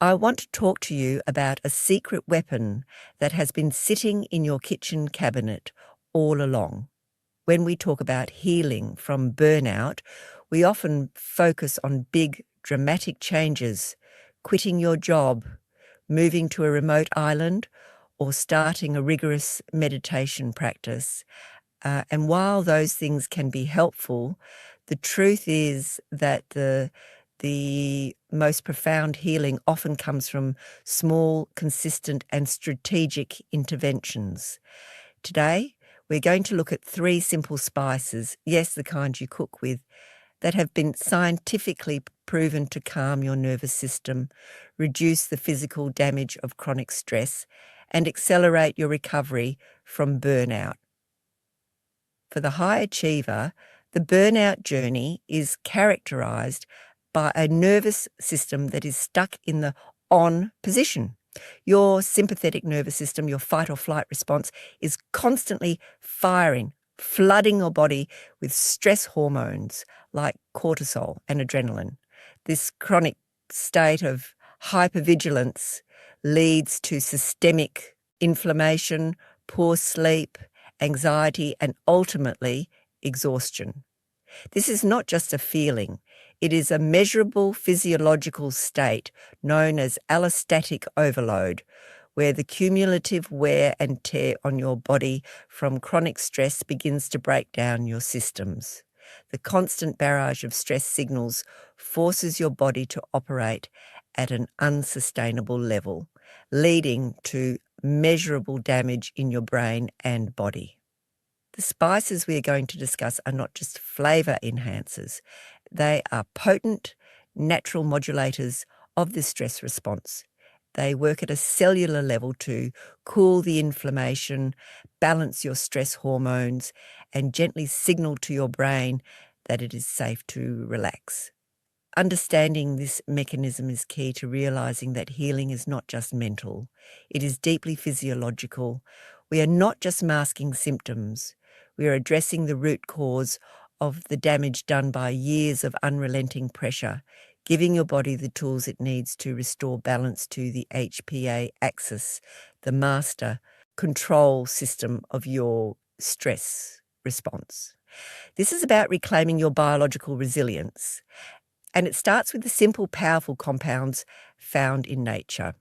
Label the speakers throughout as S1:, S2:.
S1: I want to talk to you about a secret weapon that has been sitting in your kitchen cabinet all along. When we talk about healing from burnout, we often focus on big, dramatic changes, quitting your job, moving to a remote island, or starting a rigorous meditation practice. And while those things can be helpful, the truth is that the most profound healing often comes from small, consistent, and strategic interventions. Today, we're going to look at 3 simple spices, yes, the kind you cook with, that have been scientifically proven to calm your nervous system, reduce the physical damage of chronic stress, and accelerate your recovery from burnout. For the high achiever, the burnout journey is characterized by a nervous system that is stuck in the on position. Your sympathetic nervous system, your fight or flight response, is constantly firing, flooding your body with stress hormones like cortisol and adrenaline. This chronic state of hypervigilance leads to systemic inflammation, poor sleep, anxiety, and ultimately exhaustion. This is not just a feeling, it is a measurable physiological state known as allostatic overload, where the cumulative wear and tear on your body from chronic stress begins to break down your systems. The constant barrage of stress signals forces your body to operate at an unsustainable level, leading to measurable damage in your brain and body. The spices we are going to discuss are not just flavour enhancers, they are potent, natural modulators of the stress response. They work at a cellular level to cool the inflammation, balance your stress hormones, and gently signal to your brain that it is safe to relax. Understanding this mechanism is key to realising that healing is not just mental, it is deeply physiological. We are not just masking symptoms, we are addressing the root cause of the damage done by years of unrelenting pressure, giving your body the tools it needs to restore balance to the HPA axis, the master control system of your stress response. This is about reclaiming your biological resilience, and it starts with the simple, powerful compounds found in nature.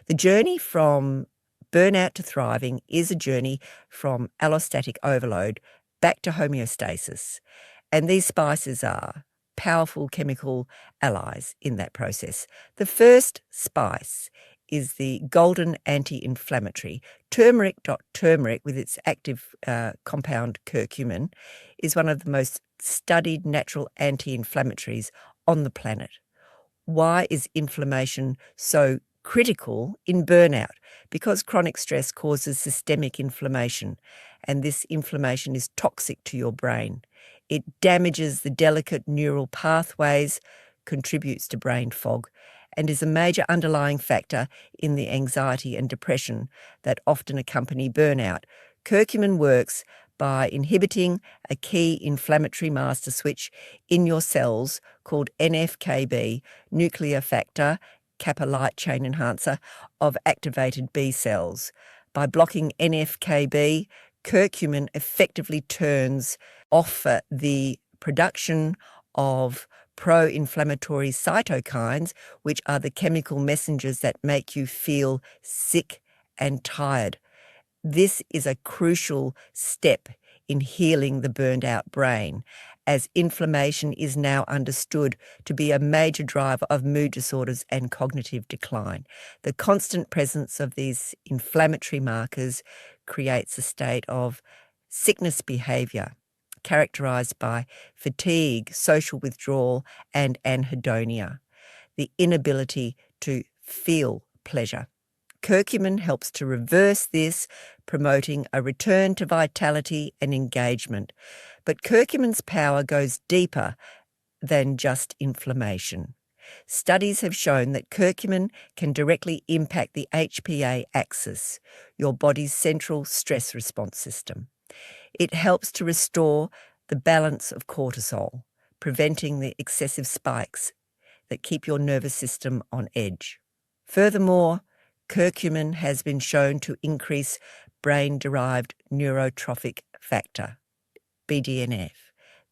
S1: The journey from burnout to thriving is a journey from allostatic overload back to homeostasis, and these spices are powerful chemical allies in that process. The first spice is the golden anti-inflammatory. Turmeric with its active compound curcumin is one of the most studied natural anti-inflammatories on the planet. Why is inflammation so critical in burnout? Because chronic stress causes systemic inflammation, and this inflammation is toxic to your brain. It damages the delicate neural pathways, contributes to brain fog, and is a major underlying factor in the anxiety and depression that often accompany burnout. Curcumin works by inhibiting a key inflammatory master switch in your cells called NFKB, nuclear factor kappa light chain enhancer of activated B cells. By blocking NFKB, curcumin effectively turns off the production of pro-inflammatory cytokines, which are the chemical messengers that make you feel sick and tired. This is a crucial step in healing the burned out brain, as inflammation is now understood to be a major driver of mood disorders and cognitive decline. The constant presence of these inflammatory markers creates a state of sickness behaviour, characterised by fatigue, social withdrawal, and anhedonia, the inability to feel pleasure. Curcumin helps to reverse this, promoting a return to vitality and engagement. But curcumin's power goes deeper than just inflammation. Studies have shown that curcumin can directly impact the HPA axis, your body's central stress response system. It helps to restore the balance of cortisol, preventing the excessive spikes that keep your nervous system on edge. Furthermore, curcumin has been shown to increase brain-derived neurotrophic factor, BDNF,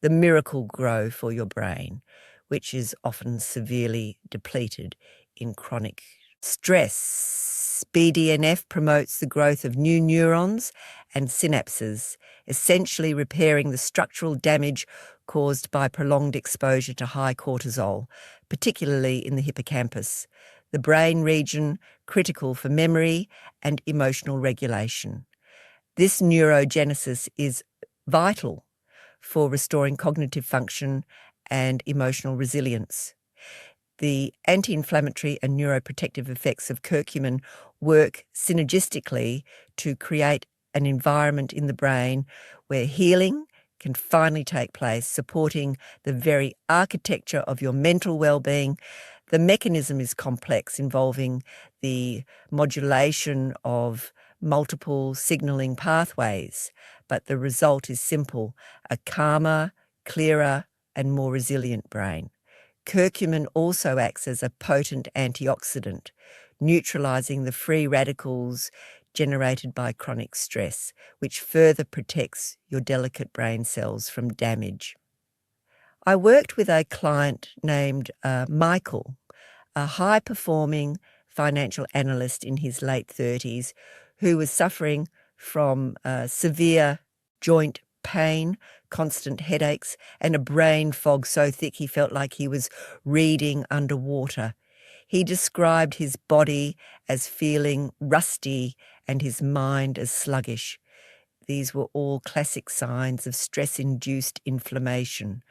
S1: the miracle grow for your brain, which is often severely depleted in chronic stress. BDNF promotes the growth of new neurons and synapses, essentially repairing the structural damage caused by prolonged exposure to high cortisol, particularly in the hippocampus, the brain region critical for memory and emotional regulation. This neurogenesis is vital for restoring cognitive function and emotional resilience. The anti-inflammatory and neuroprotective effects of curcumin work synergistically to create an environment in the brain where healing can finally take place, supporting the very architecture of your mental well-being. The mechanism is complex, involving the modulation of multiple signaling pathways, but the result is simple: a calmer, clearer, and more resilient brain. Curcumin also acts as a potent antioxidant, neutralizing the free radicals generated by chronic stress, which further protects your delicate brain cells from damage. I worked with a client named Michael, a high-performing financial analyst in his late 30s who was suffering from severe joint pain, constant headaches, and a brain fog so thick he felt like he was reading underwater. He described his body as feeling rusty and his mind as sluggish. These were all classic signs of stress-induced inflammation.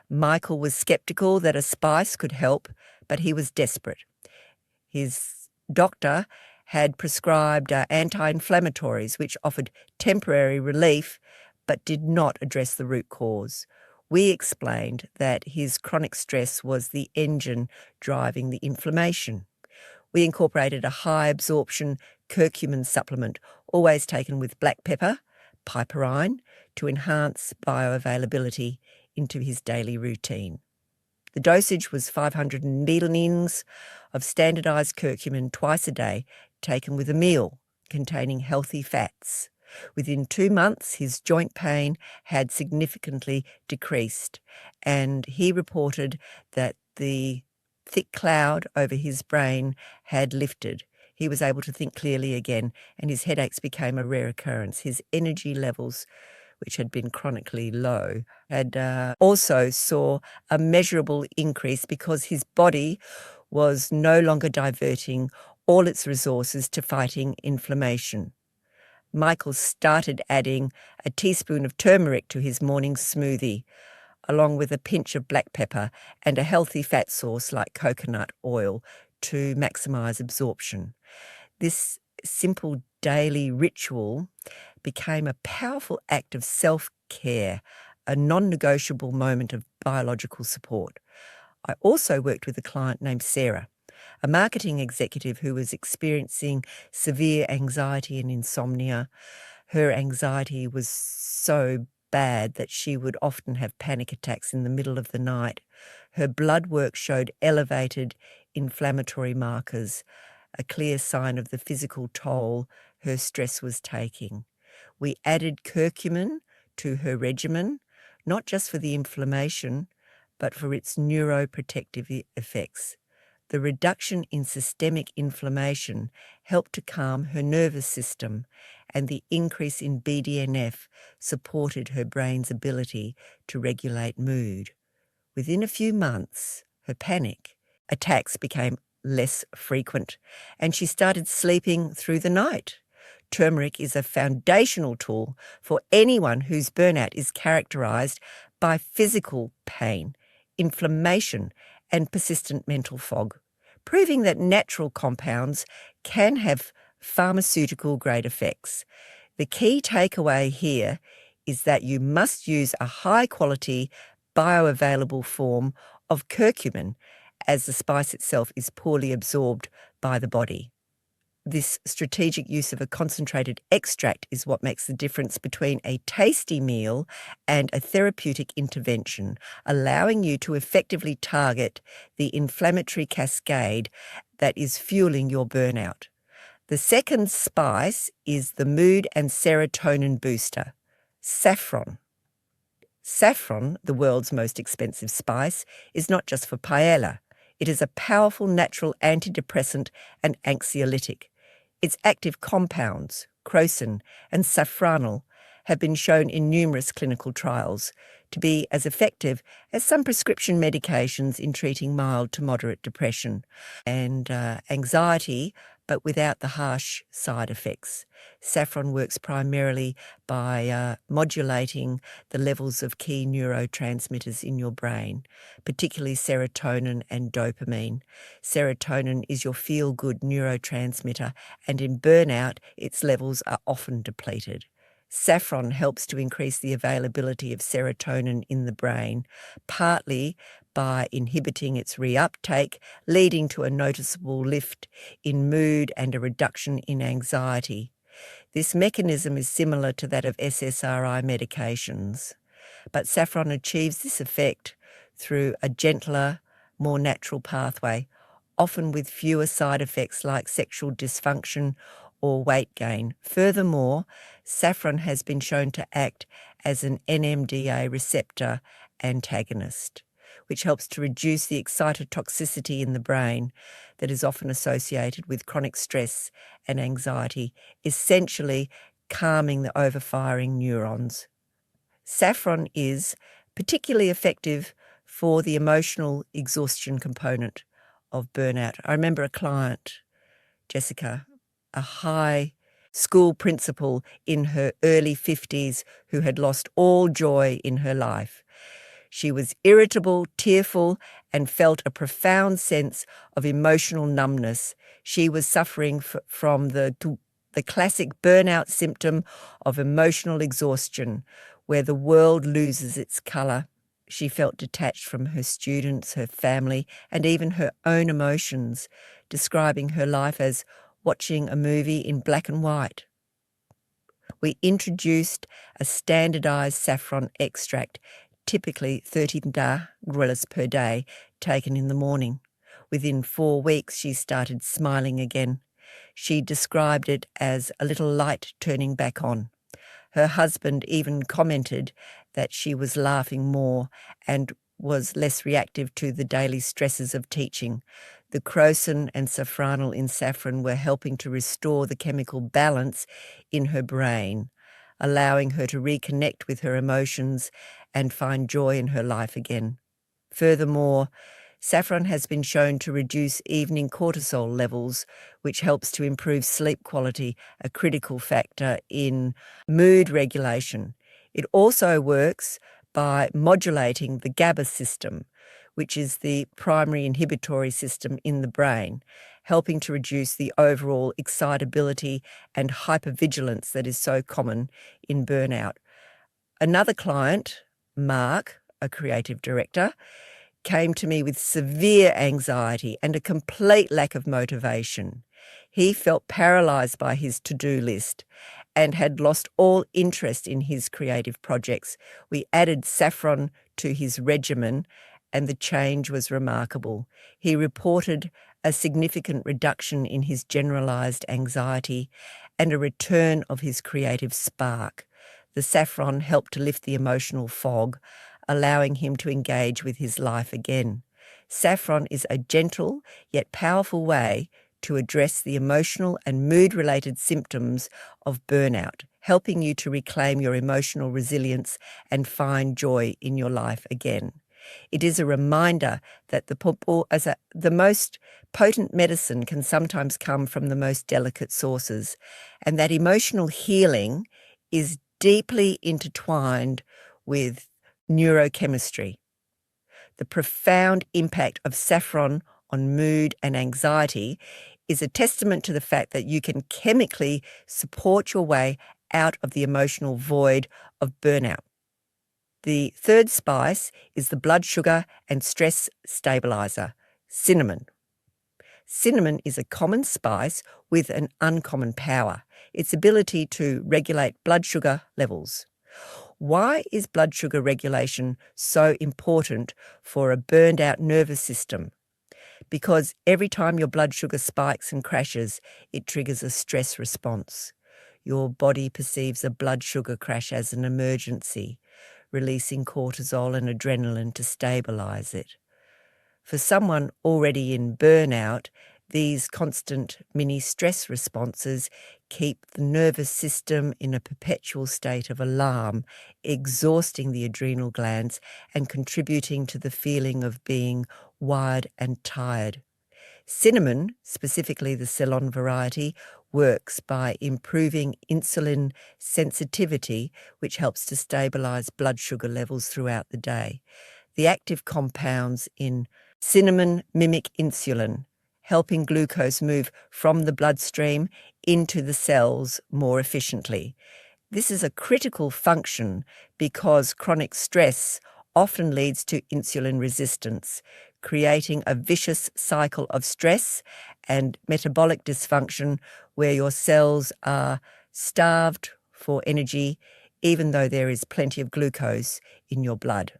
S1: Michael was skeptical that a spice could help, but he was desperate. His doctor had prescribed anti-inflammatories, which offered temporary relief but did not address the root cause. We explained that his chronic stress was the engine driving the inflammation. We incorporated a high-absorption curcumin supplement, always taken with black pepper, piperine, to enhance bioavailability into his daily routine. The dosage was 500 needlings of standardized curcumin twice a day, taken with a meal containing healthy fats. Within 2 months, his joint pain had significantly decreased, and he reported that the thick cloud over his brain had lifted. He was able to think clearly again, and his headaches became a rare occurrence. His energy levels, which had been chronically low, had also saw a measurable increase because his body was no longer diverting all its resources to fighting inflammation. Michael started adding a teaspoon of turmeric to his morning smoothie, along with a pinch of black pepper and a healthy fat source like coconut oil to maximize absorption. This simple daily ritual became a powerful act of self-care, a non-negotiable moment of biological support. I also worked with a client named Sarah, a marketing executive who was experiencing severe anxiety and insomnia. Her anxiety was so bad that she would often have panic attacks in the middle of the night. Her blood work showed elevated inflammatory markers, a clear sign of the physical toll her stress was taking. We added curcumin to her regimen, not just for the inflammation, but for its neuroprotective effects. The reduction in systemic inflammation helped to calm her nervous system, and the increase in BDNF supported her brain's ability to regulate mood. Within a few months, her panic attacks became less frequent, and she started sleeping through the night. Turmeric is a foundational tool for anyone whose burnout is characterized by physical pain, inflammation, and persistent mental fog, proving that natural compounds can have pharmaceutical-grade effects. The key takeaway here is that you must use a high-quality, bioavailable form of curcumin, as the spice itself is poorly absorbed by the body. This strategic use of a concentrated extract is what makes the difference between a tasty meal and a therapeutic intervention, allowing you to effectively target the inflammatory cascade that is fueling your burnout. The second spice is the mood and serotonin booster, saffron. Saffron, the world's most expensive spice, is not just for paella. It is a powerful natural antidepressant and anxiolytic. Its active compounds, crocin and safranal, have been shown in numerous clinical trials to be as effective as some prescription medications in treating mild to moderate depression and anxiety, but without the harsh side effects. Saffron works primarily by modulating the levels of key neurotransmitters in your brain, particularly serotonin and dopamine. Serotonin is your feel-good neurotransmitter, and in burnout, its levels are often depleted. Saffron helps to increase the availability of serotonin in the brain, partly by inhibiting its reuptake, leading to a noticeable lift in mood and a reduction in anxiety. This mechanism is similar to that of SSRI medications, but saffron achieves this effect through a gentler, more natural pathway, often with fewer side effects like sexual dysfunction or weight gain. Furthermore, saffron has been shown to act as an NMDA receptor antagonist, which helps to reduce the excitotoxicity in the brain that is often associated with chronic stress and anxiety, essentially calming the overfiring neurons. Saffron is particularly effective for the emotional exhaustion component of burnout. I remember a client, Jessica, a high school principal in her early 50s who had lost all joy in her life. She was irritable, tearful, and felt a profound sense of emotional numbness. She was suffering from the classic burnout symptom of emotional exhaustion, where the world loses its colour. She felt detached from her students, her family, and even her own emotions, describing her life as watching a movie in black and white. We introduced a standardised saffron extract, typically 30 gorillas per day, taken in the morning. Within 4 weeks, she started smiling again. She described it as a little light turning back on. Her husband even commented that she was laughing more and was less reactive to the daily stresses of teaching. The crocin and safranal in saffron were helping to restore the chemical balance in her brain, allowing her to reconnect with her emotions and find joy in her life again. Furthermore, saffron has been shown to reduce evening cortisol levels, which helps to improve sleep quality, a critical factor in mood regulation. It also works by modulating the GABA system, which is the primary inhibitory system in the brain, helping to reduce the overall excitability and hypervigilance that is so common in burnout. Another client, Mark, a creative director, came to me with severe anxiety and a complete lack of motivation. He felt paralysed by his to-do list and had lost all interest in his creative projects. We added saffron to his regimen and the change was remarkable. He reported a significant reduction in his generalised anxiety and a return of his creative spark. The saffron helped to lift the emotional fog, allowing him to engage with his life again. Saffron is a gentle yet powerful way to address the emotional and mood-related symptoms of burnout, helping you to reclaim your emotional resilience and find joy in your life again. It is a reminder that the most potent medicine can sometimes come from the most delicate sources, and that emotional healing is deeply intertwined with neurochemistry. The profound impact of saffron on mood and anxiety is a testament to the fact that you can chemically support your way out of the emotional void of burnout. The third spice is the blood sugar and stress stabilizer, cinnamon. Cinnamon is a common spice with an uncommon power, its ability to regulate blood sugar levels. Why is blood sugar regulation so important for a burned out nervous system? Because every time your blood sugar spikes and crashes, it triggers a stress response. Your body perceives a blood sugar crash as an emergency, releasing cortisol and adrenaline to stabilize it. For someone already in burnout, these constant mini stress responses keep the nervous system in a perpetual state of alarm, exhausting the adrenal glands and contributing to the feeling of being wired and tired. Cinnamon, specifically the Ceylon variety, works by improving insulin sensitivity, which helps to stabilize blood sugar levels throughout the day. The active compounds in cinnamon mimic insulin, helping glucose move from the bloodstream into the cells more efficiently. This is a critical function because chronic stress often leads to insulin resistance, creating a vicious cycle of stress and metabolic dysfunction where your cells are starved for energy even though there is plenty of glucose in your blood.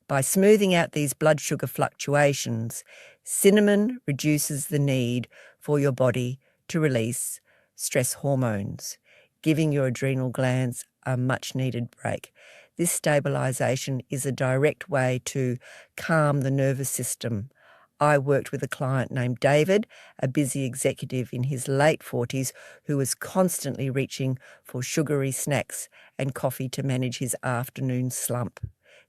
S1: By smoothing out these blood sugar fluctuations, cinnamon reduces the need for your body to release stress hormones, giving your adrenal glands a much-needed break. This stabilization is a direct way to calm the nervous system. I worked with a client named David, a busy executive in his late 40s who was constantly reaching for sugary snacks and coffee to manage his afternoon slump.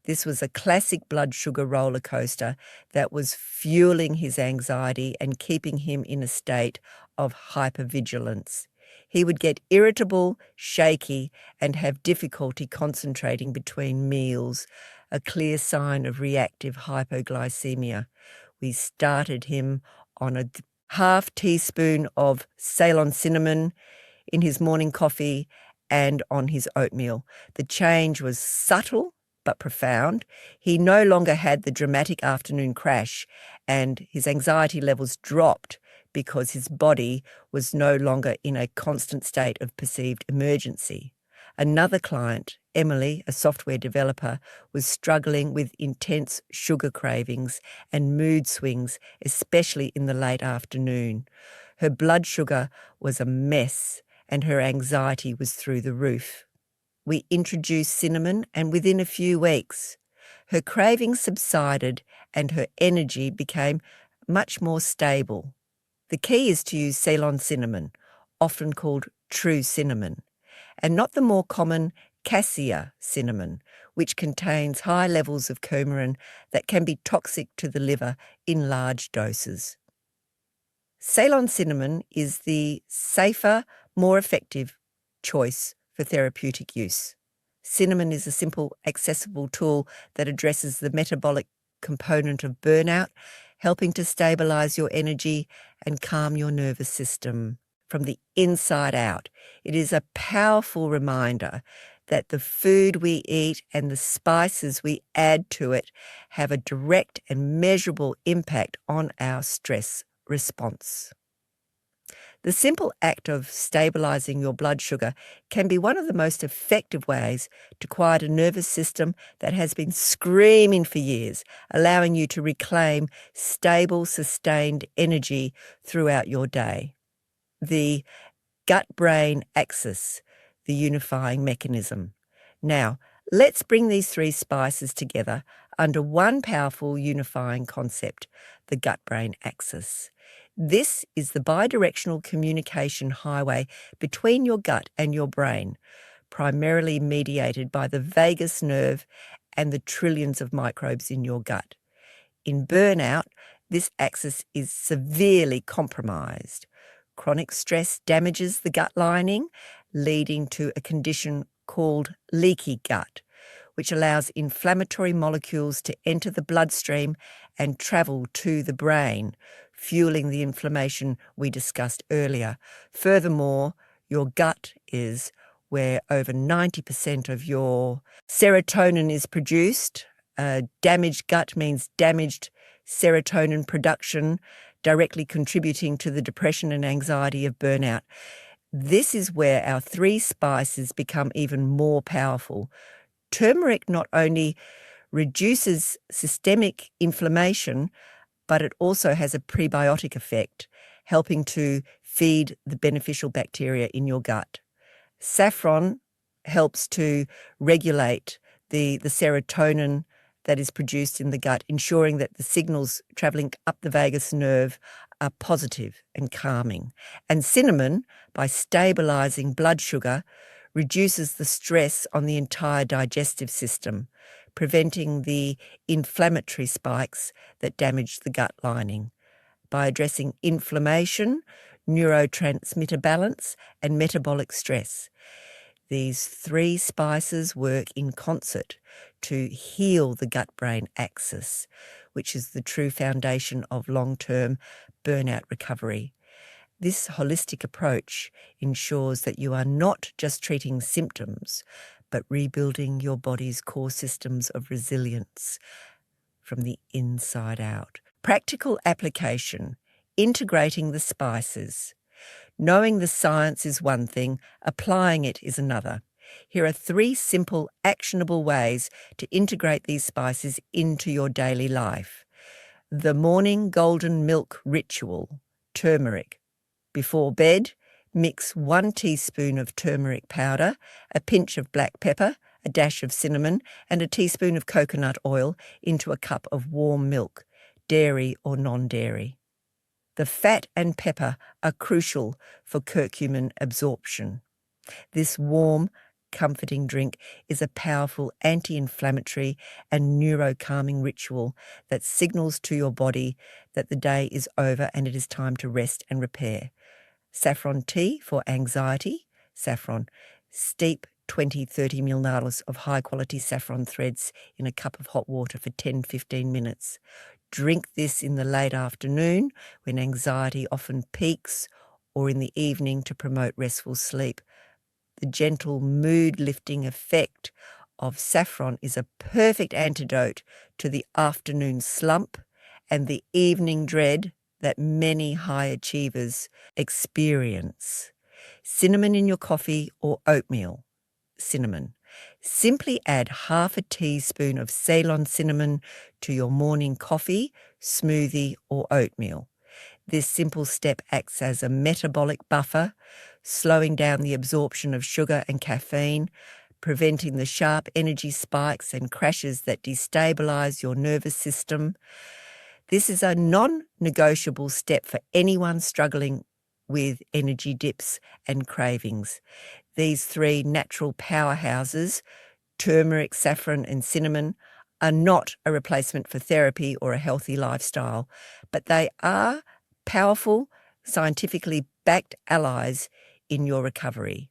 S1: This was a classic blood sugar roller coaster that was fueling his anxiety and keeping him in a state of hypervigilance. He would get irritable, shaky, and have difficulty concentrating between meals, a clear sign of reactive hypoglycemia. We started him on a half teaspoon of Ceylon cinnamon in his morning coffee and on his oatmeal. The change was subtle but profound. He no longer had the dramatic afternoon crash, and his anxiety levels dropped because his body was no longer in a constant state of perceived emergency. Another client, Emily, a software developer, was struggling with intense sugar cravings and mood swings, especially in the late afternoon. Her blood sugar was a mess, and her anxiety was through the roof. We introduced cinnamon, and within a few weeks, her cravings subsided and her energy became much more stable. The key is to use Ceylon cinnamon, often called true cinnamon, and not the more common cassia cinnamon, which contains high levels of coumarin that can be toxic to the liver in large doses. Ceylon cinnamon is the safer, more effective choice for therapeutic use. Cinnamon is a simple, accessible tool that addresses the metabolic component of burnout, helping to stabilize your energy and calm your nervous system from the inside out. It is a powerful reminder that the food we eat and the spices we add to it have a direct and measurable impact on our stress response. The simple act of stabilizing your blood sugar can be one of the most effective ways to quiet a nervous system that has been screaming for years, allowing you to reclaim stable, sustained energy throughout your day. The gut-brain axis, the unifying mechanism. Now, let's bring these three spices together under one powerful unifying concept, the gut-brain axis. This is the bidirectional communication highway between your gut and your brain, primarily mediated by the vagus nerve and the trillions of microbes in your gut. In burnout, this axis is severely compromised. Chronic stress damages the gut lining, leading to a condition called leaky gut, which allows inflammatory molecules to enter the bloodstream and travel to the brain, fueling the inflammation we discussed earlier. Furthermore, your gut is where over 90% of your serotonin is produced. Damaged gut means damaged serotonin production, directly contributing to the depression and anxiety of burnout. This is where our 3 spices become even more powerful. Turmeric not only reduces systemic inflammation, but it also has a prebiotic effect, helping to feed the beneficial bacteria in your gut. Saffron helps to regulate the serotonin that is produced in the gut, ensuring that the signals travelling up the vagus nerve are positive and calming. And cinnamon, by stabilising blood sugar, reduces the stress on the entire digestive system, preventing the inflammatory spikes that damage the gut lining. By addressing inflammation, neurotransmitter balance, and metabolic stress. These 3 spices work in concert to heal the gut-brain axis, which is the true foundation of long-term burnout recovery. This holistic approach ensures that you are not just treating symptoms, but rebuilding your body's core systems of resilience from the inside out. Practical application, integrating the spices. Knowing the science is one thing, applying it is another. Here are 3 simple, actionable ways to integrate these spices into your daily life. The morning golden milk ritual, turmeric. Before bed, mix 1 teaspoon of turmeric powder, a pinch of black pepper, a dash of cinnamon, and a teaspoon of coconut oil into a cup of warm milk, dairy or non-dairy. The fat and pepper are crucial for curcumin absorption. This warm, comforting drink is a powerful anti-inflammatory and neurocalming ritual that signals to your body that the day is over and it is time to rest and repair. Saffron tea for anxiety. Saffron. Steep 20-30 ml of high-quality saffron threads in a cup of hot water for 10-15 minutes. Drink this in the late afternoon when anxiety often peaks, or in the evening to promote restful sleep. The gentle mood-lifting effect of saffron is a perfect antidote to the afternoon slump and the evening dread that many high achievers experience. Cinnamon in your coffee or oatmeal. Cinnamon. Simply add half a teaspoon of Ceylon cinnamon to your morning coffee, smoothie, or oatmeal. This simple step acts as a metabolic buffer, slowing down the absorption of sugar and caffeine, preventing the sharp energy spikes and crashes that destabilize your nervous system. This is a non-negotiable step for anyone struggling with energy dips and cravings. These 3 natural powerhouses, turmeric, saffron, and cinnamon, are not a replacement for therapy or a healthy lifestyle, but they are powerful, scientifically backed allies in your recovery.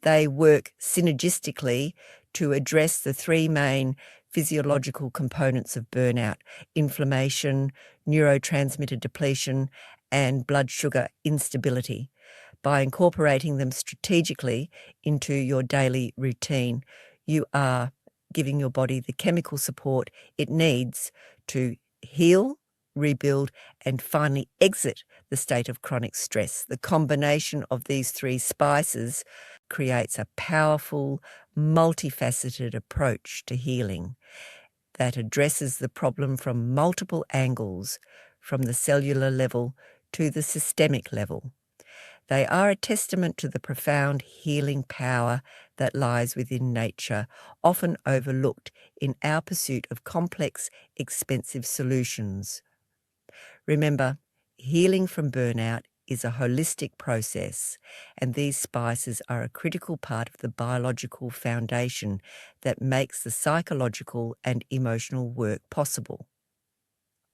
S1: They work synergistically to address the 3 main physiological components of burnout: inflammation, neurotransmitter depletion, and blood sugar instability. By incorporating them strategically into your daily routine, you are giving your body the chemical support it needs to heal, rebuild, and finally exit the state of chronic stress. The combination of these 3 spices creates a powerful, multifaceted approach to healing that addresses the problem from multiple angles, from the cellular level to the systemic level. They are a testament to the profound healing power that lies within nature, often overlooked in our pursuit of complex, expensive solutions. Remember, healing from burnout is a holistic process, and these spices are a critical part of the biological foundation that makes the psychological and emotional work possible.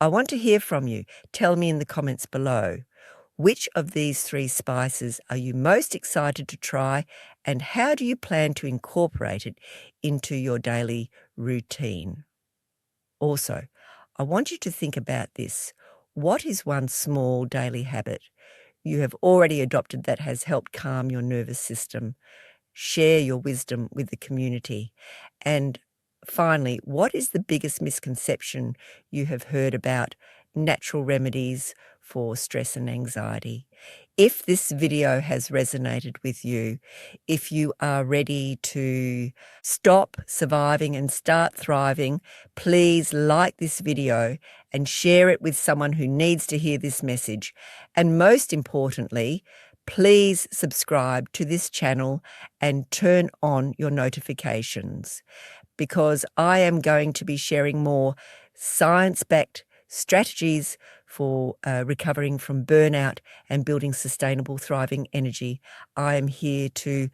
S1: I want to hear from you. Tell me in the comments below. Which of these 3 spices are you most excited to try, and how do you plan to incorporate it into your daily routine? Also, I want you to think about this. What is one small daily habit you have already adopted that has helped calm your nervous system? Share your wisdom with the community. And finally, what is the biggest misconception you have heard about natural remedies for stress and anxiety. If this video has resonated with you, if you are ready to stop surviving and start thriving, please like this video and share it with someone who needs to hear this message. And most importantly, please subscribe to this channel and turn on your notifications, because I am going to be sharing more science-backed strategies for recovering from burnout and building sustainable, thriving energy. I am here to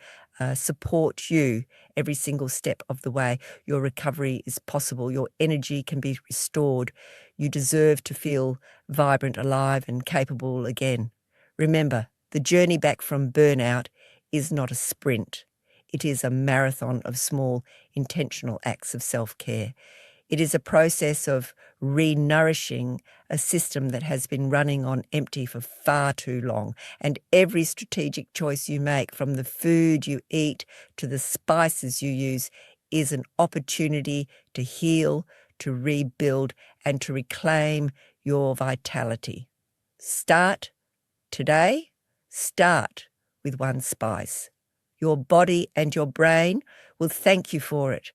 S1: support you every single step of the way. Your recovery is possible. Your energy can be restored. You deserve to feel vibrant, alive, and capable again. Remember, the journey back from burnout is not a sprint. It is a marathon of small, intentional acts of self-care. It is a process of re-nourishing a system that has been running on empty for far too long. And every strategic choice you make, from the food you eat to the spices you use, is an opportunity to heal, to rebuild, and to reclaim your vitality. Start today. Start with one spice. Your body and your brain will thank you for it.